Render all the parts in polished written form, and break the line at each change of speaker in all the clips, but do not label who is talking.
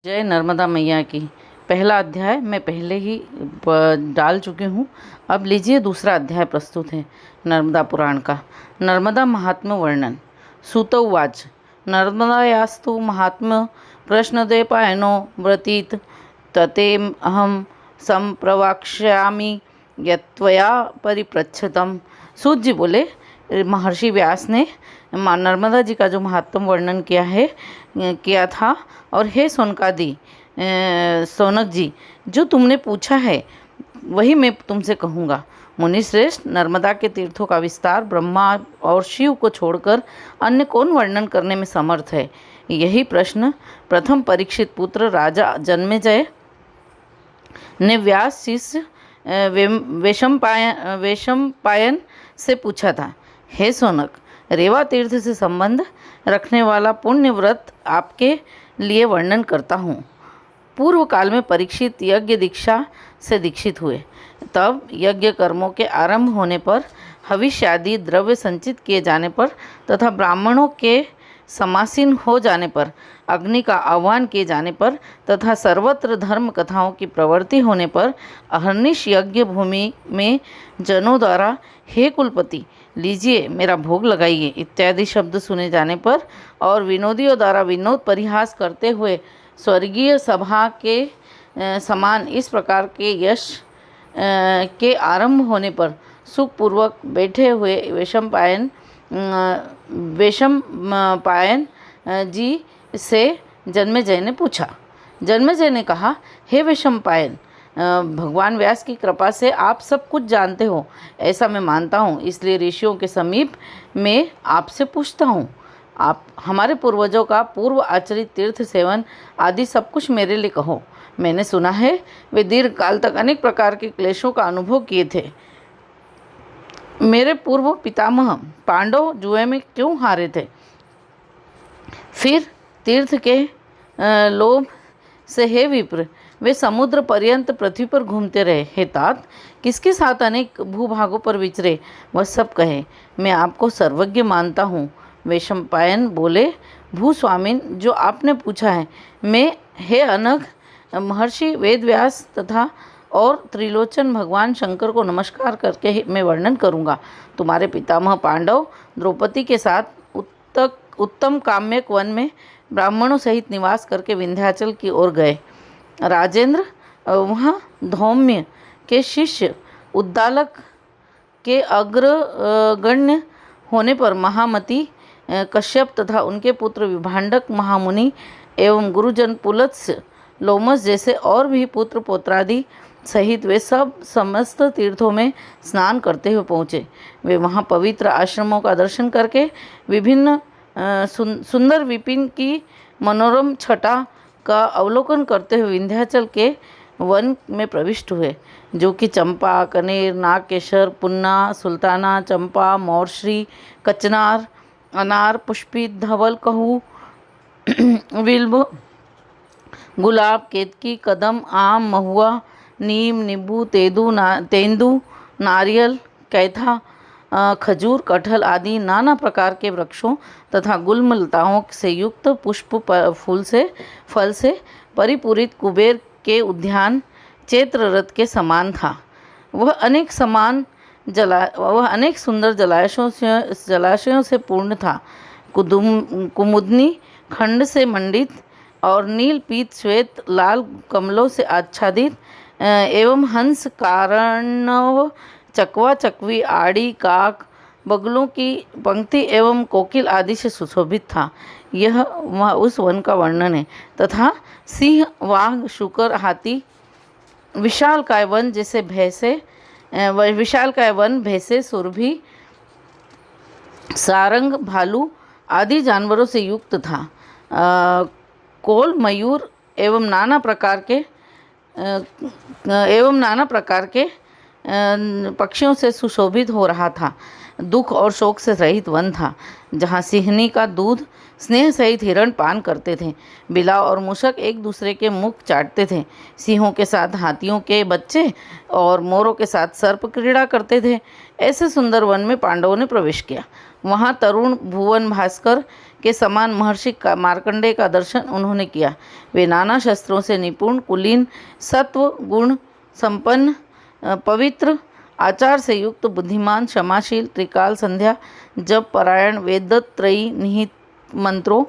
जय नर्मदा मैया की। पहला अध्याय मैं पहले ही डाल चुकी हूँ। अब लीजिए दूसरा अध्याय प्रस्तुत है नर्मदा पुराण का। नर्मदा महात्म्य वर्णन। सूत उवाच नर्मदायास्तु महात्म्य प्रश्नद्वैपायनो व्रतीत तते अहम संप्रवक्ष्यामि यत्त्वया परिपृच्छतम्। सूत जी बोले, महर्षि व्यास ने माँ नर्मदा जी का जो महात्म वर्णन किया था और हे सोनकादि सोनक जी, जो तुमने पूछा है वही मैं तुमसे कहूँगा। मुनिश्रेष्ठ, नर्मदा के तीर्थों का विस्तार ब्रह्मा और शिव को छोड़कर अन्य कौन वर्णन करने में समर्थ है? यही प्रश्न प्रथम परीक्षित पुत्र राजा जन्मेजय ने व्यास शिष्य वैशंपायन से पूछा था। हे सोनक, रेवा तीर्थ से संबंध रखने वाला पुण्य व्रत आपके लिए वर्णन करता हूँ। पूर्व काल में परीक्षित यज्ञ दीक्षा से दीक्षित हुए। तब यज्ञ कर्मों के आरंभ होने पर, हविष्य आदि द्रव्य संचित किए जाने पर तथा ब्राह्मणों के समासीन हो जाने पर, अग्नि का आह्वान किए जाने पर तथा सर्वत्र धर्म कथाओं की प्रवृत्ति होने पर, अहर्निश यज्ञ भूमि में जनों द्वारा हे कुलपति लीजिए मेरा भोग लगाइए इत्यादि शब्द सुने जाने पर और विनोदियों द्वारा विनोद परिहास करते हुए स्वर्गीय सभा के समान इस प्रकार के यश के आरंभ होने पर सुखपूर्वक बैठे हुए वैशंपायन जी से जन्मेजय ने पूछा। जन्मेजय ने कहा, हे वैशंपायन, भगवान व्यास की कृपा से आप सब कुछ जानते हो ऐसा मैं मानता हूँ, इसलिए ऋषियों के समीप में आपसे पूछता हूँ। आप हमारे पूर्वजों का पूर्व आचरित तीर्थ सेवन आदि सब कुछ मेरे लिए कहो। मैंने सुना है वे दीर्घ काल तक अनेक प्रकार के क्लेशों का अनुभव किए थे। मेरे पूर्व पितामह पांडव जुए में क्यों हारे थे? फिर तीर्थ के लोभ से हे विप्र वे समुद्र पर्यंत पृथ्वी पर घूमते रहे। हे तात, किसके साथ अनेक भूभागों पर विचरे वह सब कहे। मैं आपको सर्वज्ञ मानता हूँ। वैशंपायन बोले, भूस्वामिन, जो आपने पूछा है मैं हे अनघ महर्षि वेदव्यास तथा और त्रिलोचन भगवान शंकर को नमस्कार करके मैं वर्णन करूँगा। तुम्हारे पितामह पांडव द्रौपदी के साथ उत्तम काम्यक वन में ब्राह्मणों सहित निवास करके विंध्याचल की ओर गए। राजेंद्र वहाँ धौम्य के शिष्य उद्दालक के अग्रगण्य होने पर महामति कश्यप तथा उनके पुत्र विभांडक महामुनि एवं गुरुजन पुलत्स्य लोमस जैसे और भी पुत्र पौत्रादि सहित वे सब समस्त तीर्थों में स्नान करते हुए पहुँचे। वे वहाँ पवित्र आश्रमों का दर्शन करके विभिन्न सुंदर विपिन की मनोरम छटा का अवलोकन करते हुए विंध्याचल के वन में प्रविष्ट हुए, जो कि चंपा, कनेर, नागकेशर, पुन्ना, सुल्ताना, चंपा, मोरश्री, कचनार, अनार, पुष्पित, धवल, कहू, विल्व, गुलाब, केतकी, कदम, आम, महुआ, नीम, नींबू, तेंदू, नारियल, कैथा, खजूर, कटहल आदि नाना प्रकार के वृक्षों तथा गुलमलताओं से युक्त पुष्प फल से परिपूरित कुबेर के उद्यान चैत्र रथ के समान था। वह अनेक सुंदर जलाशयों से पूर्ण था। कुमुदनी खंड से मंडित और नील, पीत, श्वेत, लाल कमलों से आच्छादित एवं हंस, कारणव, चकवा, चकवी, आड़ी, काक, बगलों की पंक्ति एवं कोकिल आदि से सुशोभित था। यह उस वन का वर्णन है। तथा सिंह, वाघ, शुकर, हाथी, विशालकाय वन भैंसे, सुरभि, सारंग, भालू आदि जानवरों से युक्त था। कोल, मयूर एवं नाना प्रकार के पक्षियों से सुशोभित हो रहा था। दुख और शोक से रहित वन था, जहाँ सिंहनी का दूध स्नेह सहित हिरण पान करते थे। बिलाव और मूषक एक दूसरे के मुख चाटते थे। सिंहों के साथ हाथियों के बच्चे और मोरों के साथ सर्प क्रीड़ा करते थे। ऐसे सुंदर वन में पांडवों ने प्रवेश किया। वहाँ तरुण भुवन भास्कर के समान महर्षि मार्कंडेय का दर्शन उन्होंने किया। वे नाना शस्त्रों से निपुण, कुलीन, सत्व गुण संपन्न, पवित्र आचार से युक्त, बुद्धिमान, क्षमाशील, त्रिकाल संध्या, जप परायण, वेदत्रयी निहित मंत्रों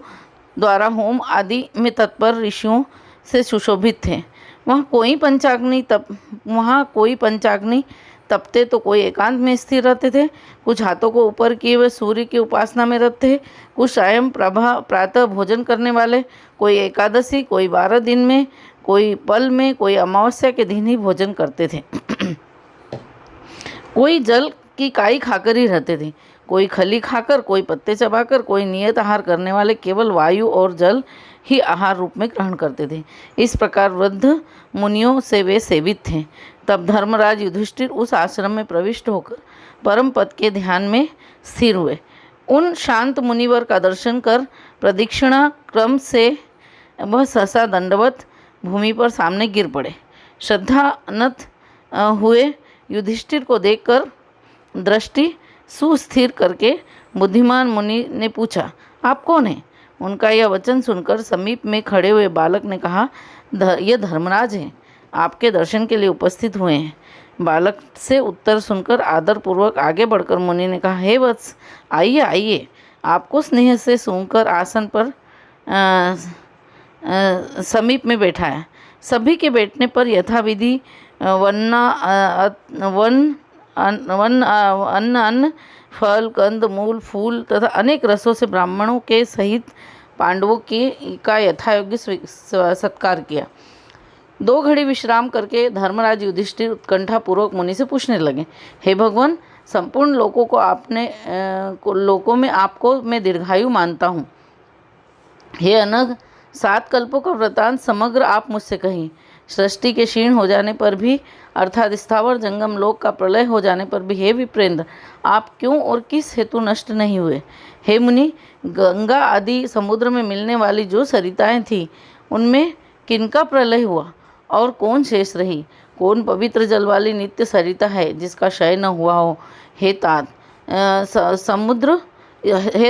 द्वारा होम आदि में तत्पर ऋषियों से सुशोभित थे। वहाँ कोई पंचाग्नि तपते तो कोई एकांत में स्थिर रहते थे, कुछ हाथों को ऊपर किए हुए सूर्य की उपासना में रहते थे, कुछ सायं प्रातः भोजन करने वाले, कोई एकादशी, कोई 12 दिन में, कोई पल में, कोई अमावस्या के दिन ही भोजन करते थे। कोई जल की काई खाकर ही रहते थे, कोई खली खाकर, कोई पत्ते चबाकर, कोई नियत आहार करने वाले केवल वायु और जल ही आहार रूप में ग्रहण करते थे। इस प्रकार वृद्ध मुनियों से वे सेवित थे। तब धर्मराज युधिष्ठिर उस आश्रम में प्रविष्ट होकर परम पद के ध्यान में स्थिर हुए। उन शांत मुनिवर का दर्शन कर प्रदक्षिणा क्रम से वह सहसा दंडवत भूमि पर सामने गिर पड़े। श्रद्धानत हुए युधिष्ठिर को देखकर दृष्टि सुस्थिर करके बुद्धिमान मुनि ने पूछा, आप कौन हैं? उनका यह वचन सुनकर समीप में खड़े हुए बालक ने कहा, यह धर्मराज हैं, आपके दर्शन के लिए उपस्थित हुए हैं। बालक से उत्तर सुनकर आदरपूर्वक आगे बढ़कर मुनि ने कहा, हे वत्स, आइए आइए। आपको स्नेह से सूंघकर आसन पर समीप में बैठाया। सभी के बैठने पर यथाविधि अन्न फल, कंद, मूल, फूल तथा अनेक रसों से ब्राह्मणों के सहित पांडवों का यथायोग्य सत्कार किया। 2 घड़ी विश्राम करके धर्मराज युधिष्ठिर उत्कंठापूर्वक मुनि से पूछने लगे, हे भगवान, संपूर्ण लोकों में आपको मैं दीर्घायु मानता हूँ। हे अनघ, 7 कल्पों का वृतांत समग्र आप मुझसे कहिए। सृष्टि के क्षीण हो जाने पर भी, अर्थात स्थावर जंगम लोक का प्रलय हो जाने पर भी, हे विप्रेंद्र, आप क्यों और किस हेतु नष्ट नहीं हुए? हे मुनि, गंगा आदि समुद्र में मिलने वाली जो सरिताएं थीं, उनमें किनका प्रलय हुआ और कौन शेष रही? कौन पवित्र जल वाली नित्य सरिता है जिसका क्षय न हुआ हो? हे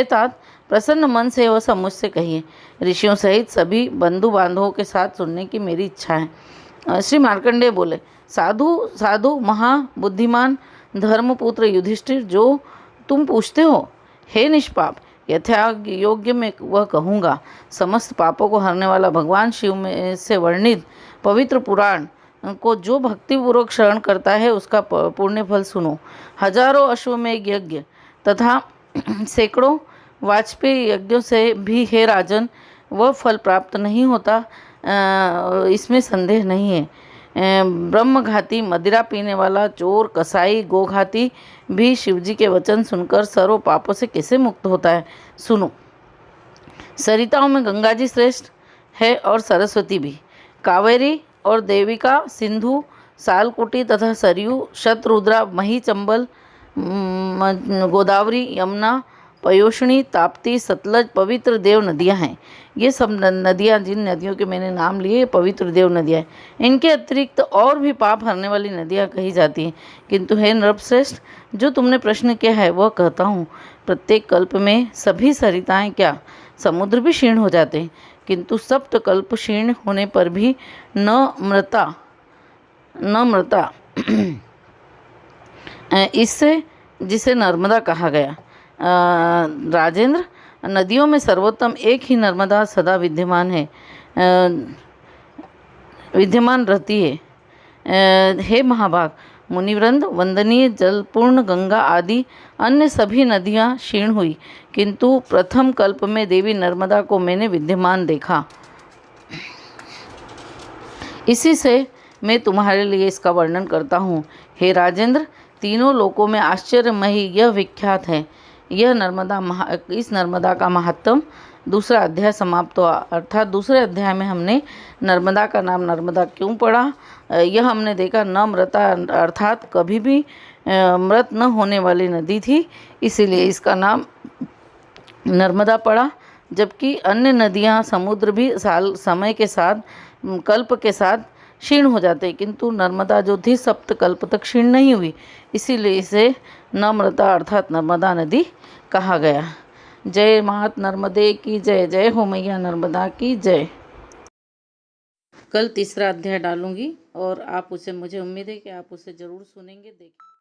तात, प्रसन्न मन से वह सब मुझसे कहिए। ऋषियों सहित सभी बंधु बांधवों के साथ सुनने की मेरी इच्छा है। श्री मार्कंडेय बोले, साधु साधु महाबुद्धिमान धर्मपुत्र युधिष्ठिर, जो तुम पूछते हो, हे निष्पाप, यथा योग्य में वह कहूँगा। समस्त पापों को हरने वाला भगवान शिव में से वर्णित पवित्र पुराण को जो भक्तिपूर्वक श्रवण करता है, उसका पुण्य फल सुनो। हजारों अश्वमेध यज्ञ तथा सैकड़ों वाजपेयी यज्ञों से भी, हे राजन, वह फल प्राप्त नहीं होता, इसमें संदेह नहीं है। ब्रह्मघाती, मदिरा पीने वाला, चोर, कसाई, गोघाती भी शिवजी के वचन सुनकर सर्व पापों से कैसे मुक्त होता है? सुनो। सरिताओं में गंगा जी श्रेष्ठ है और सरस्वती भी। कावेरी और देविका, सिंधु, सालकुटी तथा सरयू, शतरुद्रा, मही, चंबल, गोदावरी, यमुना, पयोष्णी, ताप्ती, सतलज पवित्र देव नदियां हैं। ये सब नदियां, जिन नदियों के मैंने नाम लिए, पवित्र देव नदियां हैं। इनके अतिरिक्त और भी पाप हरने वाली नदियां कही जाती हैं, किंतु हे नृपश्रेष्ठ, जो तुमने प्रश्न किया है वह कहता हूँ। प्रत्येक कल्प में सभी सरिताएं, क्या समुद्र भी क्षीण हो जाते हैं, किंतु सप्त कल्प क्षीण होने पर भी न मृता इससे जिसे नर्मदा कहा गया। राजेंद्र, नदियों में सर्वोत्तम एक ही नर्मदा सदा विद्यमान रहती है। हे महाभाग मुनिवृंद, वंदनीय जलपूर्ण गंगा आदि अन्य सभी नदियाँ क्षीण हुई, किंतु प्रथम कल्प में देवी नर्मदा को मैंने विद्यमान देखा। इसी से मैं तुम्हारे लिए इसका वर्णन करता हूँ। हे राजेंद्र, तीनों लोकों में आश्चर्यमयी यह विख्यात है। इस नर्मदा का महात्म। दूसरा अध्याय समाप्त हुआ, अर्थात दूसरे अध्याय में हमने नर्मदा का नाम नर्मदा क्यों पड़ा, यह हमने देखा। न मृता अर्थात कभी भी मृत न होने वाली नदी थी, इसीलिए इसका नाम नर्मदा पड़ा। जबकि अन्य नदियाँ, समुद्र भी समय के साथ, कल्प के साथ क्षीण हो जाते, किंतु नर्मदा जो थी सप्त कल्प तक क्षीण नहीं हुई, इसीलिए इसे नम्रता अर्थात नर्मदा नदी कहा गया। जय मात नर्मदे की जय। जय हो मैया नर्मदा की जय। कल तीसरा अध्याय डालूंगी और आप उसे, मुझे उम्मीद है कि आप उसे ज़रूर सुनेंगे, देखेंगे।